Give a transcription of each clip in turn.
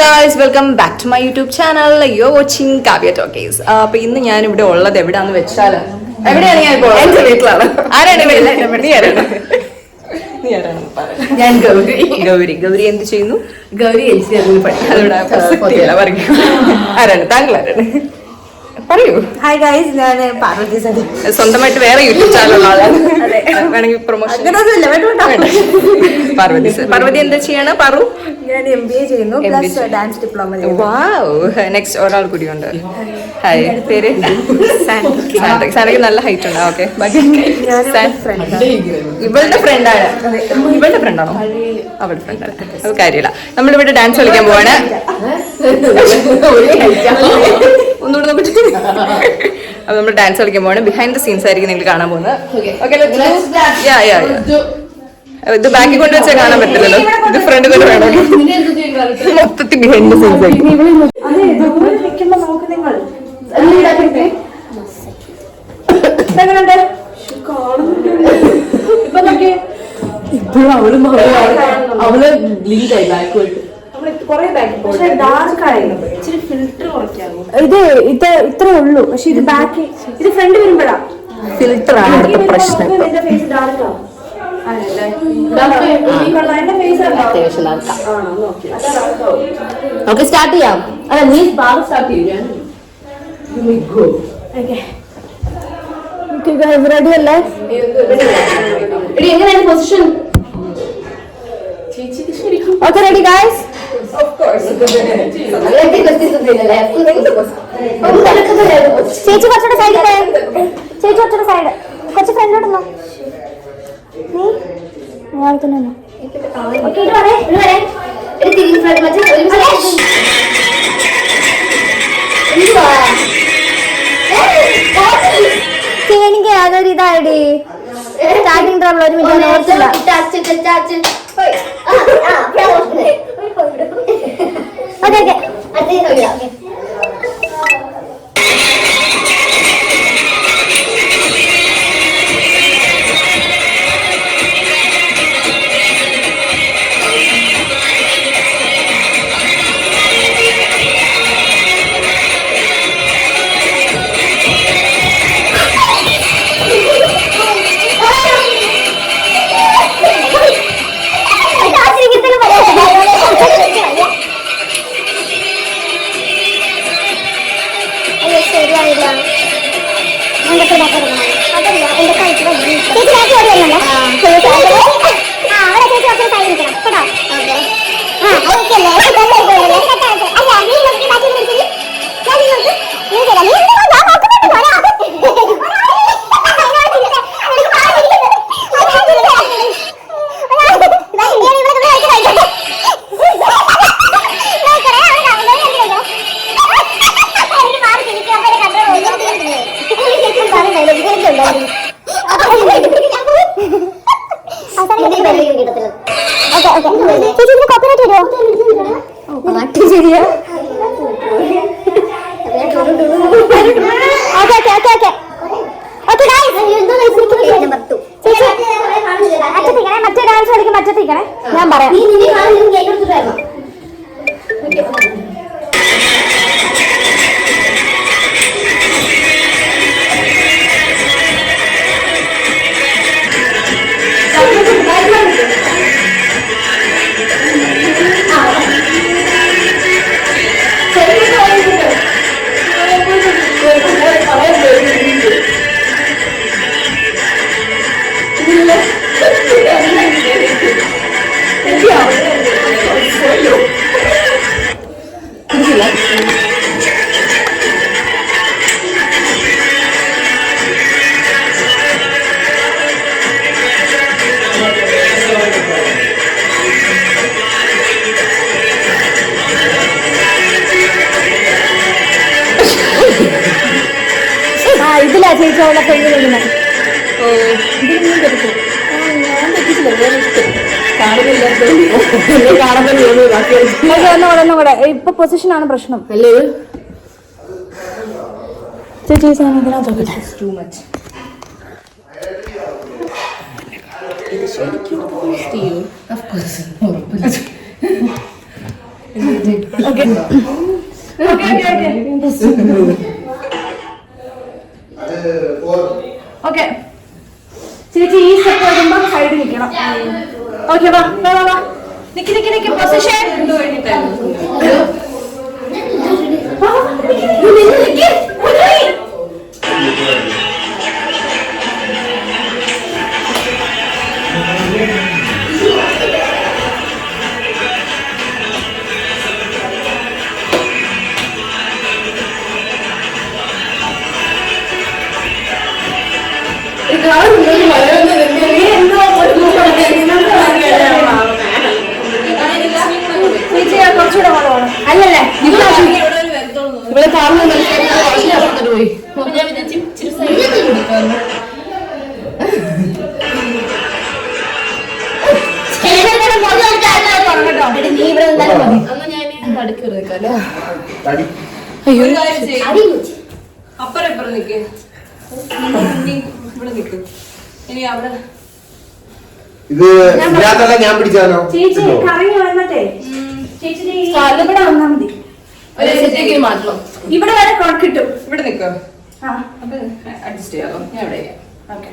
Guys, welcome back to my YouTube channel. You are watching Kavya Talkies. അപ്പൊ ഇന്ന് ഞാൻ ഇവിടെ ഉള്ളത് എവിടെയാന്ന് വെച്ചാൽ, എവിടെയാണ് ഞാൻ ഇപ്പോൾ? എന്റെ വീട്ടിലാണ്. ആരാണ് ഞാൻ ഗൗരി. ഗൗരി എന്ത് ചെയ്യുന്നു? ഗൗരി ആരാണ് താങ്കൾ? ആരാണ് പറയൂ. ഹായ് ഗൈസ്, ഞാൻ പാർവതി സതി. സ്വന്തമായിട്ട് വേറെ യൂട്യൂബ് ചാനൽ ആളാണ്. വേണമെങ്കിൽ പ്രൊമോഷൻ. പാർവതി എന്താ ചെയ്യാണ്? പറു. ഞാൻ MBA ചെയ്യുന്നു, പ്ലസ് ഡാൻസ് ഡിപ്ലോമ. നെക്സ്റ്റ് ഒരാൾ കൂടിയുണ്ട്. ഹായ്, പേര്? സാനയ്ക്ക് നല്ല ഹൈറ്റ് ഉണ്ട്. ഓക്കെ, ഇവളുടെ ഫ്രണ്ടാണ്. ഇവളുടെ ഫ്രണ്ടാണോ? അവളുടെ ഫ്രണ്ടാണ്. അത് കാര്യമില്ല. നമ്മളിവിടെ ഡാൻസ് കളിക്കാൻ പോവാണ്. ഒന്നുകൂടെ നോക്കിട്ട് അപ്പൊ നമ്മൾ ഡാൻസ് കളിക്കാൻ പോവാണ്. ബിഹൈൻഡ് ദ സീൻസ് ആയിരിക്കും നിങ്ങൾ കാണാൻ പോകുന്നത്. ഇത് ബാക്കിൽ കൊണ്ട് വെച്ചാൽ കാണാൻ പറ്റില്ലല്ലോ. ഇത് ഫ്രണ്ട് കൊണ്ട് വേണം. മൊത്തത്തിൽ ബിഹൈൻഡ് ദ സീൻസ് ആയിരിക്കും. അവള് ലീഡായി ബാക്ക് ഇത് ഇത്രേ ഉള്ളൂ. പക്ഷെ ഇത് ബാക്ക്, ഇത് ഫ്രണ്ട് വരുമ്പോഴാ ഫിൽറ്റർ ആണ് ഇവിടുത്തെ പ്രശ്നം. നമുക്ക് സ്റ്റാർട്ട് ചെയ്യാം. അല്ല, നീ സ്റ്റാർട്ട് ചെയ്യാം. റെഡി അല്ലേ? എങ്ങനെയാണ് position? Okay, ready guys? Of course. ചേച്ചി കുറച്ചുകൂടെ സൈഡ്, ചേച്ചി കുറച്ചുകൂടെ സൈഡ്, കുറച്ച് ഫ്രണ്ടിലോട്ട് അയാൾ തന്നെ. എനിക്ക് അതൊരു ഇതായിടി സ്റ്റാർട്ടിങ് ട്രബിൾ. ഒരു മിനിറ്റ് ഓർത്തില്ല. ഞാൻ പറയാം. ഇതിലാ ചേച്ചി അവളെ പെണ്ണ് വരുന്നത്. ഇപ്പൊ പൊസിഷൻ ആണ് പ്രശ്നം അല്ലേ ചേച്ചി? ഓക്കെ ചേച്ചി ഈ സ്റ്റെപ്പ് വരുമ്പോ സൈഡിൽ നിൽക്കണം. ഓക്കെ വാ വാ വാ വാ നിക്ക് പൊസിഷൻ. കുറച്ചുകൂടെ പോകണം. അല്ലല്ലേ ഇവിടെ കാണുന്ന പോയി. നീ ഇവിടെ നിന്നാലും അപ്പുറം ഇപ്പുറം നിക്ക്. ഇവിടെ നിക്ക്. ഇനി അവിടെ ഇത് ഞാൻ പിടിച്ചാലോ? ചേച്ചി കറങ്ങി വന്നിട്ടേ ചേച്ചി ഇവിടെ വന്നാ മതി. മാറ്റണം. ഇവിടെ വരെ കിട്ടും. ഇവിടെ നിക്കോ. ആ അപ്പൊ അഡ്ജസ്റ്റ് ചെയ്യാമോ? ഞാൻ ഇവിടെ ഓക്കെ.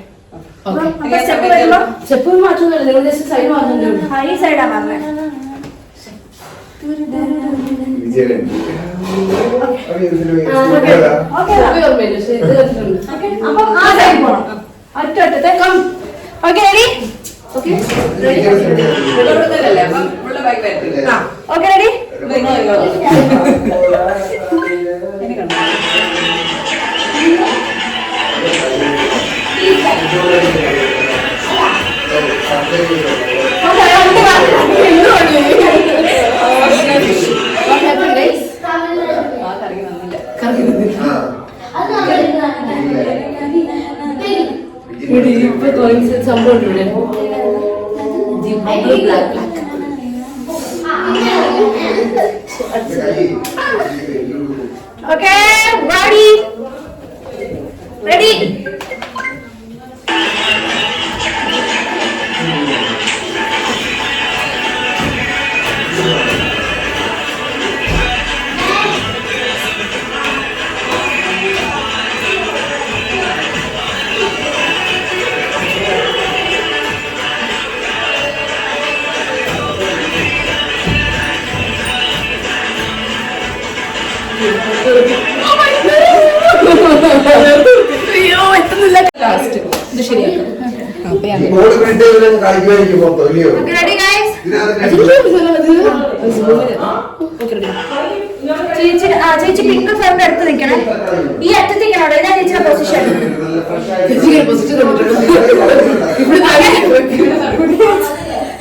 ഓക്കെ സ്റ്റെപ്പ് വരുമ്പോ സ്റ്റെപ്പ് മാറ്റുന്നില്ല. നിങ്ങൾ ജസ്റ്റ് സൈഡ് മാറ്റുന്നുണ്ട്. ഈ സൈഡാ പറഞ്ഞത്. അപ്പം ആ സൈഡ് പോണം. ഒറ്റത്തെ കം. Okay ready? ഓക്കെ അല്ലേ? അപ്പം ഉള്ള ബാഗ് വരത്തില്ല. Okay ready? സംഭവം ഓക്കെ റെഡി? റെഡി? ലാസ്റ്റ് ഇത് ശരിയാക്കാം. Ready guys? ചേച്ചി പിങ്ക് ഫെറിന്റെ അടുത്ത് നിൽക്കണേ. ഈ അറ്റത്ത് നിൽക്കണോ? ഇതാ ചേച്ചിയുടെ പൊസിഷൻ.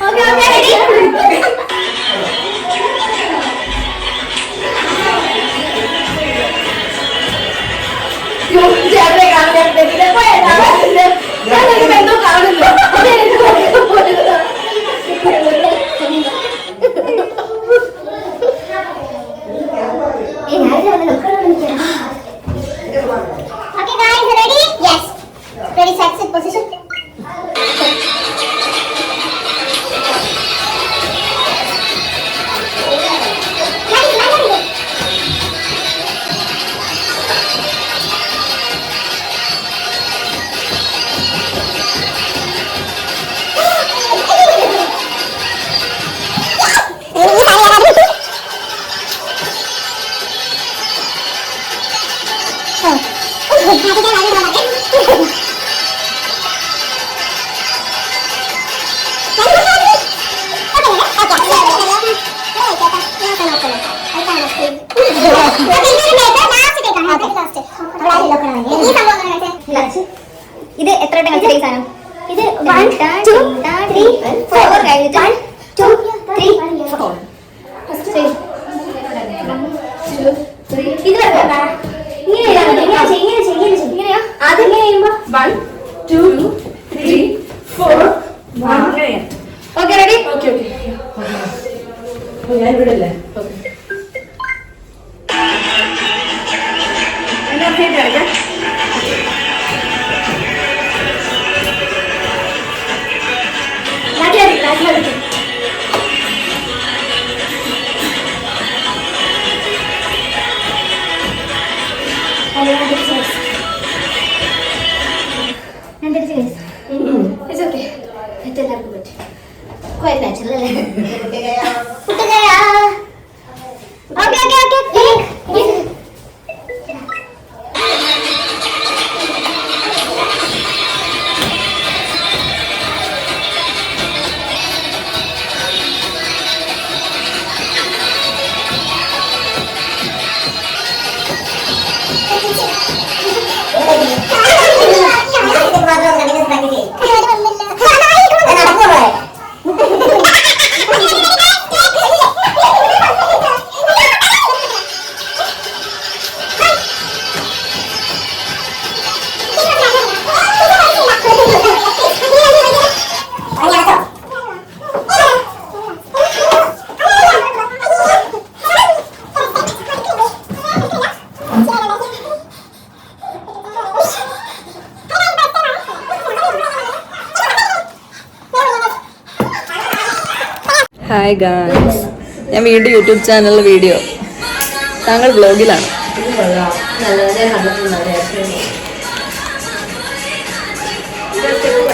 Okay okay ready? എന്തോ കാണുന്നു. Okay guys, ready? Yes. Ready, set, sit, position. ഇത് എത്ര കളിച്ച സാധനം? ഇത് 1 2 3 4 കഴിഞ്ഞിട്ട് 1 2 3 4 ഇത് ഇങ്ങനെയാ ആദ്യം ചെയ്യുമ്പോ 1 2 3 4 ഓക്കെ റെഡി? ഓക്കെ ഓക്കെ ഞാൻ ഇവിടെ അല്ലേ? ഓക്കെ എന്നാ ചെയ്ത് കളിക്കാം. ഹായ് ഗായ്സ്, ഞാൻ വീണ്ടും യൂട്യൂബ് ചാനലിൽ വീഡിയോ. താങ്കൾ വ്ലോഗിലാണ്.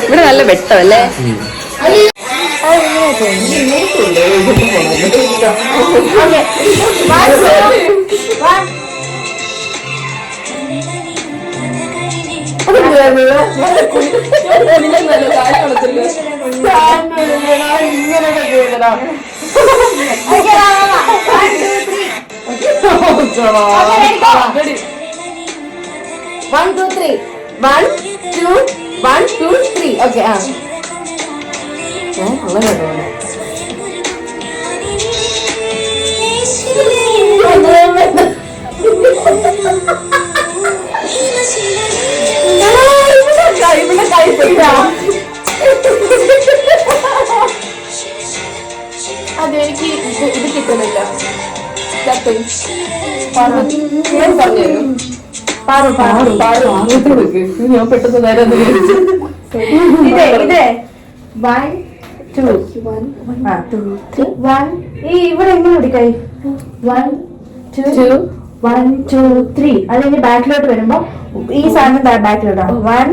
ഇവിടെ നല്ല വെട്ടമല്ലേ? One, two, three. 1, 2, 1, 2, 3. Okay. അതെനിക്ക് ഇത് കിട്ടുന്നില്ല. ഞാൻ പറഞ്ഞുതരും. ഞാൻ പെട്ടെന്ന് നേരം ഇതേ 1, 2, 1 ഈ ഇവിടെ എങ്ങനെ പിടിക്കായി? 1, 2, 1, 2, 3. അത് കഴിഞ്ഞ് ബാക്കിലോട്ട് വരുമ്പോ ഈ സാധനം ബാക്കിലോട്ടാണ്. 1,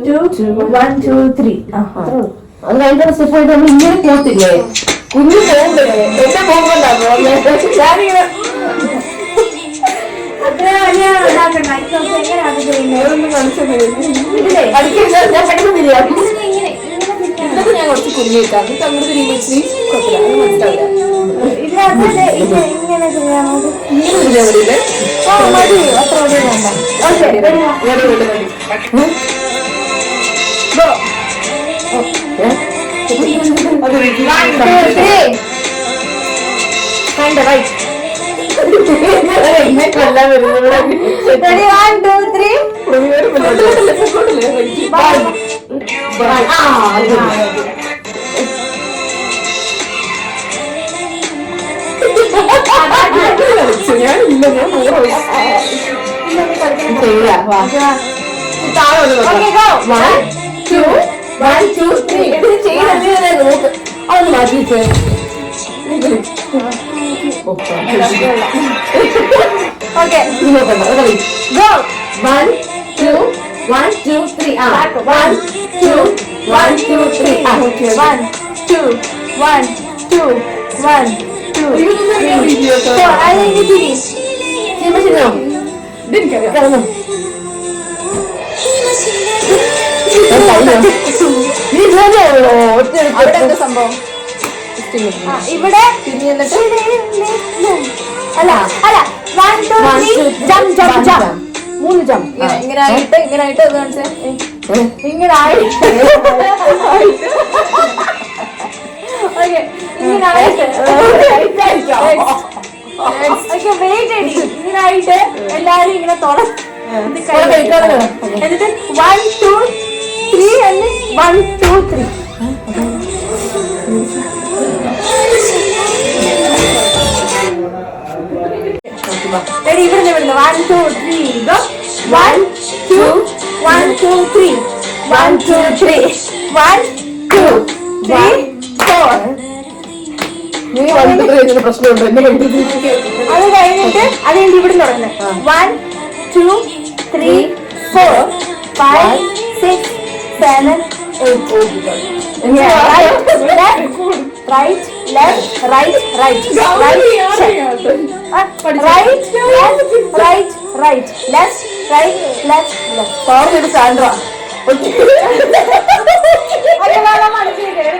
2, 1, 2, 3. അത് കഴിഞ്ഞ സ്റ്റെപ്പായിട്ട് നമ്മൾ ഇങ്ങനെ പോത്തില്ലേ? കുഞ്ഞു പോകുമ്പോഴേ എന്നെ പോകുമ്പോണ്ടാകും. ഞാനിങ്ങനെ ഞാൻ പെട്ടെന്ന് ഞാൻ കുറച്ച് കുഞ്ഞിട്ടാ അങ്ങോട്ട് തിരിയുമ്പോഴത്തേക്ക് കൊല്ലാൻ വരുന്നത്. 1, 2, 3. അതൊന്ന് മാറ്റിച്ചേ. Okay. Go. 1, 2, 1, 2, 3. 1, 2, 1, 2, 3. 1, 2, 1, 2, 1, 2, 3, 4. അല്ലെങ്കിൽ തിരി. ശരിയോ? കിടന്നു. അവിടെ എന്താ സംഭവം? ഇവിടെ അല്ല 1, 2, 3. ജംപ്. 3 ജംപ്. ഇങ്ങനെ ആയിട്ട് അത് കാണിച്ചേ. ഇങ്ങനെ ആയിട്ട് ഓക്കെ ഇങ്ങനെ ആയിട്ട് വെയിറ്റ് അടി. ഇങ്ങനെ ആയിട്ട് എല്ലാരും ഇങ്ങനെ എന്നിട്ട് 1, 2, 3 and 1, 2, 3. Ready? Ivrinde 1, 2, 3. Go. 1, 2, 1, 2, 3. 1, 2, 3. 1, 2, 3, 4. നീ വന്നിട്ട് പ്രശ്നമുണ്ടോ? എന്നെ അത് കഴിഞ്ഞിട്ട് ഇവിടുന്ന് തുടങ്ങുന്നത്. 1, 2, 3, 4, 5, 6, 7, 8. Right, left, right, right, left, left. പറഞ്ഞൊരു Sandra. Okay,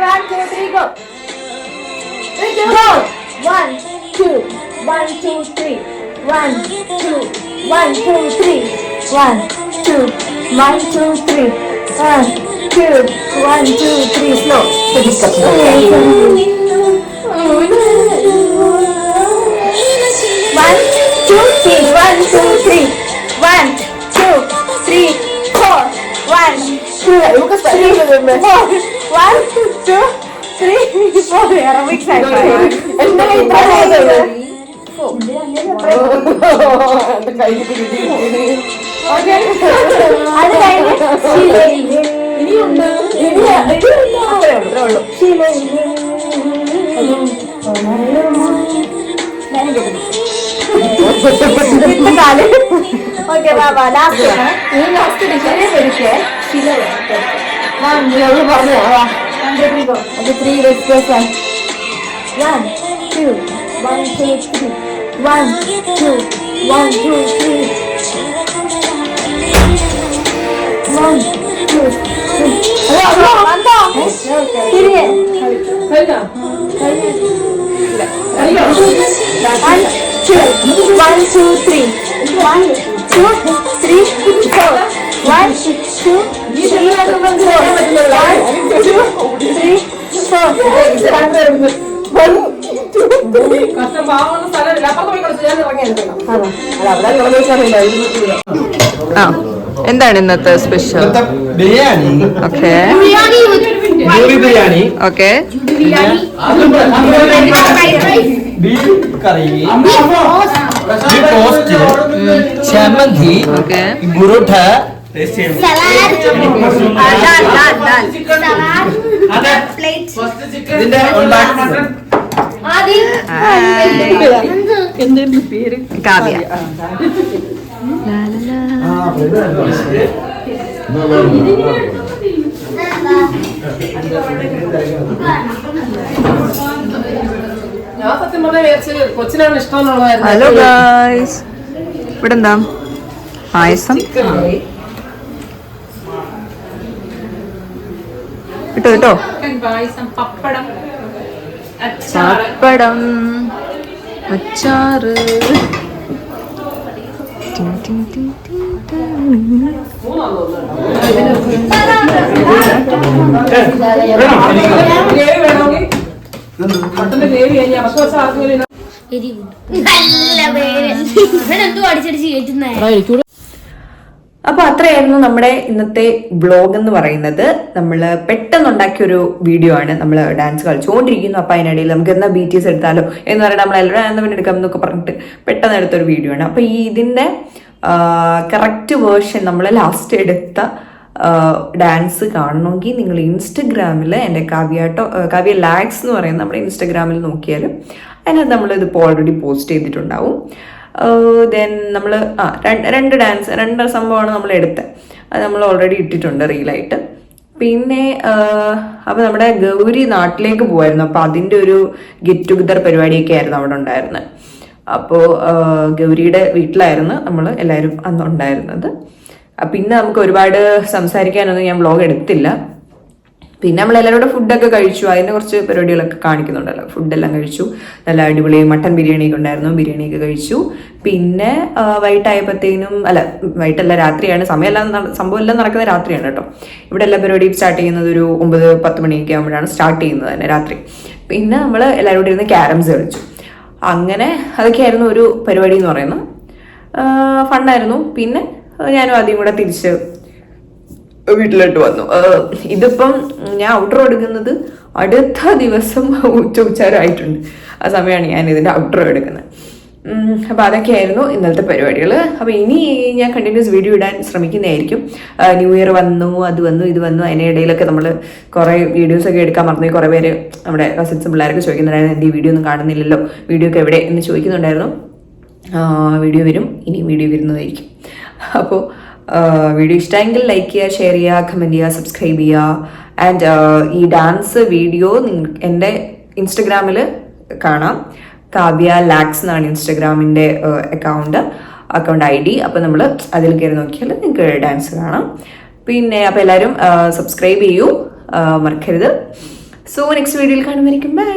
1, 2, 3, go. Go. 1, 2, 1, 2, 3. 1, 2, 1, 2, 3. 1, 2, 1, 2, 3. 1, 2, 1, 2, 3. Slow. 1, 2, 3. 1, 2, 3. 1, 2, 3, 4. 1, 2, 3, 4. 1, 2, 3, 4. Aerobics ആയിട്ട്. എന്റെ കയ്യിൽ അത് കഴിഞ്ഞ് ഇനിയുണ്ട്. ശീല ഓക്കെ ബാബാ ലാസ്റ്റ് ലാസ്റ്റ് ഡിഷനെ മേടിക്കേ പറഞ്ഞു 3 വെസ്റ്റേഴ്സ് 1 2 1 2 3 1 2 1 2 3 1 2 3 വന്നോ തിരികെ കഴിഞ്ഞോ 1 2 3 1 2 3 4 1 2 എന്താണ് ഇന്നത്തെ special? Biryani. Okay gobi biryani. Okay beef curry. Beef roast. Chammanthi. Okay porotta. ഇതിന്റെ കാവ്യ. ഞാൻ സത്യം പറഞ്ഞ വിചാരിച്ച് കൊച്ചിനാണ് ഇഷ്ടം എന്നുള്ളതായിരുന്നു. ഹലോ ഗായ്സ്, ഇവിടെ എന്താ പായസം കിട്ടോ കേട്ടോ. പായസം, പപ്പടം, പപ്പടം, അച്ചാറ്. ഗ്രേവി വേണമെങ്കിൽ മട്ടന്റെ ഗ്രേവി കഴിഞ്ഞാൽ അവർക്ക് വെച്ചാൽ ആർക്കെങ്കിലും അപ്പൊ അത്രയായിരുന്നു നമ്മുടെ ഇന്നത്തെ വ്ളോഗ് എന്ന് പറയുന്നത്. നമ്മൾ പെട്ടെന്നുണ്ടാക്കിയൊരു വീഡിയോ ആണ്. നമ്മൾ ഡാൻസ് കളിച്ചുകൊണ്ടിരിക്കുന്നു, അപ്പൊ അതിനിടയിൽ നമുക്ക് എന്നാ BTS എടുത്താലോ എന്ന് പറഞ്ഞാൽ നമ്മളെല്ലാം എടുക്കാം എന്നൊക്കെ പറഞ്ഞിട്ട് പെട്ടെന്ന് എടുത്തൊരു വീഡിയോ ആണ്. അപ്പൊ ഇതിന്റെ കറക്റ്റ് വേർഷൻ നമ്മൾ ലാസ്റ്റ് എടുത്ത ഡാൻസ് കാണണമെങ്കിൽ നിങ്ങൾ ഇൻസ്റ്റഗ്രാമിൽ എൻ്റെ കാവ്യ ലാക്സ് എന്ന് പറയുന്ന നമ്മുടെ ഇൻസ്റ്റഗ്രാമിൽ നോക്കിയാൽ അതിനകത്ത് നമ്മളിതിപ്പോൾ ഓൾറെഡി പോസ്റ്റ് ചെയ്തിട്ടുണ്ടാവും. ദെൻ നമ്മൾ രണ്ട് സംഭവമാണ് നമ്മൾ എടുത്തത്. അത് നമ്മൾ ഓൾറെഡി ഇട്ടിട്ടുണ്ട് റീലായിട്ട്. പിന്നെ അപ്പോൾ നമ്മുടെ ഗൗരി നാട്ടിലേക്ക് പോകുമായിരുന്നു. അപ്പോൾ അതിൻ്റെ ഒരു ഗെറ്റ് ടുഗദർ പരിപാടിയൊക്കെ ആയിരുന്നു അവിടെ ഉണ്ടായിരുന്നത്. അപ്പോൾ ഗൗരിയുടെ വീട്ടിലായിരുന്നു നമ്മൾ എല്ലാവരും അന്നുണ്ടായിരുന്നത്. പിന്നെ നമുക്ക് ഒരുപാട് സംസാരിക്കാനൊന്നും ഞാൻ വ്ളോഗ് എടുത്തില്ല. പിന്നെ നമ്മളെല്ലാവരും കൂടെ ഫുഡൊക്കെ കഴിച്ചു. അതിൻ്റെ കുറച്ച് പരിപാടികളൊക്കെ കാണിക്കുന്നുണ്ടല്ലോ. ഫുഡെല്ലാം കഴിച്ചു. നല്ല അടിപൊളി മട്ടൻ ബിരിയാണിയൊക്കെ ഉണ്ടായിരുന്നു. ബിരിയാണിയൊക്കെ കഴിച്ചു. പിന്നെ വൈകിട്ടായപ്പോഴത്തേനും വൈകിട്ടല്ല, രാത്രിയാണ്. സംഭവം എല്ലാം നടക്കുന്നത് രാത്രിയാണ് കേട്ടോ. ഇവിടെ എല്ലാ പരിപാടിയും സ്റ്റാർട്ട് ചെയ്യുന്നത് ഒരു 9-10 മണിയൊക്കെ ആകുമ്പോഴാണ് സ്റ്റാർട്ട് ചെയ്യുന്നത് തന്നെ രാത്രി. പിന്നെ നമ്മൾ എല്ലാവരും കൂടി ഇരുന്ന് ക്യാരംസ് കളിച്ചു. അങ്ങനെ അതൊക്കെയായിരുന്നു ഒരു പരിപാടി എന്ന് പറയുന്നത്. ഫണ്ണായിരുന്നു. പിന്നെ ഞാനും ആദ്യം കൂടെ തിരിച്ച് വീട്ടിലോട്ട് വന്നു. ഇതിപ്പം ഞാൻ ഔട്ടർ എടുക്കുന്നത് അടുത്ത ദിവസം ഉച്ചയായിട്ടുണ്ട്. ആ സമയമാണ് ഞാൻ ഇതിൻ്റെ ഔട്ടർ എടുക്കുന്നത്. അപ്പോൾ അതൊക്കെയായിരുന്നു ഇന്നലത്തെ പരിപാടികൾ. അപ്പോൾ ഇനി ഞാൻ കണ്ടിന്യൂസ് വീഡിയോ ഇടാൻ ശ്രമിക്കുന്നതായിരിക്കും. ന്യൂ ഇയർ വന്നു, അത് വന്നു, ഇത് വന്നു. അതിനിടയിലൊക്കെ നമ്മൾ കുറേ വീഡിയോസൊക്കെ എടുക്കാൻ മറന്നു. കുറേ പേര് നമ്മുടെ കസിൻസും പിള്ളേരൊക്കെ ചോദിക്കുന്നുണ്ടായിരുന്നു, എൻ്റെ ഈ വീഡിയോ ഒന്നും കാണുന്നില്ലല്ലോ, വീഡിയോ ഒക്കെ എവിടെ എന്ന് ചോദിക്കുന്നുണ്ടായിരുന്നു. വീഡിയോ വരും, ഇനി വീഡിയോ വരുന്നതായിരിക്കും. അപ്പോൾ വീഡിയോ ഇഷ്ടമെങ്കിൽ ലൈക്ക് ചെയ്യുക, ഷെയർ ചെയ്യുക, കമൻറ്റ് ചെയ്യുക, സബ്സ്ക്രൈബ് ചെയ്യുക. ആൻഡ് ഈ ഡാൻസ് വീഡിയോ എൻ്റെ ഇൻസ്റ്റഗ്രാമിൽ കാണാം. കാവ്യ ലാക്സ് എന്നാണ് ഇൻസ്റ്റഗ്രാമിൻ്റെ അക്കൗണ്ട് ID. അപ്പോൾ നമ്മൾ അതിൽ കയറി നോക്കിയാൽ നിങ്ങൾക്ക് ഡാൻസ് കാണാം. പിന്നെ അപ്പോൾ എല്ലാവരും സബ്സ്ക്രൈബ് ചെയ്യൂ, മറക്കരുത്. സോ നെക്സ്റ്റ് വീഡിയോയിൽ കാണുമായിരിക്കും. ബൈ.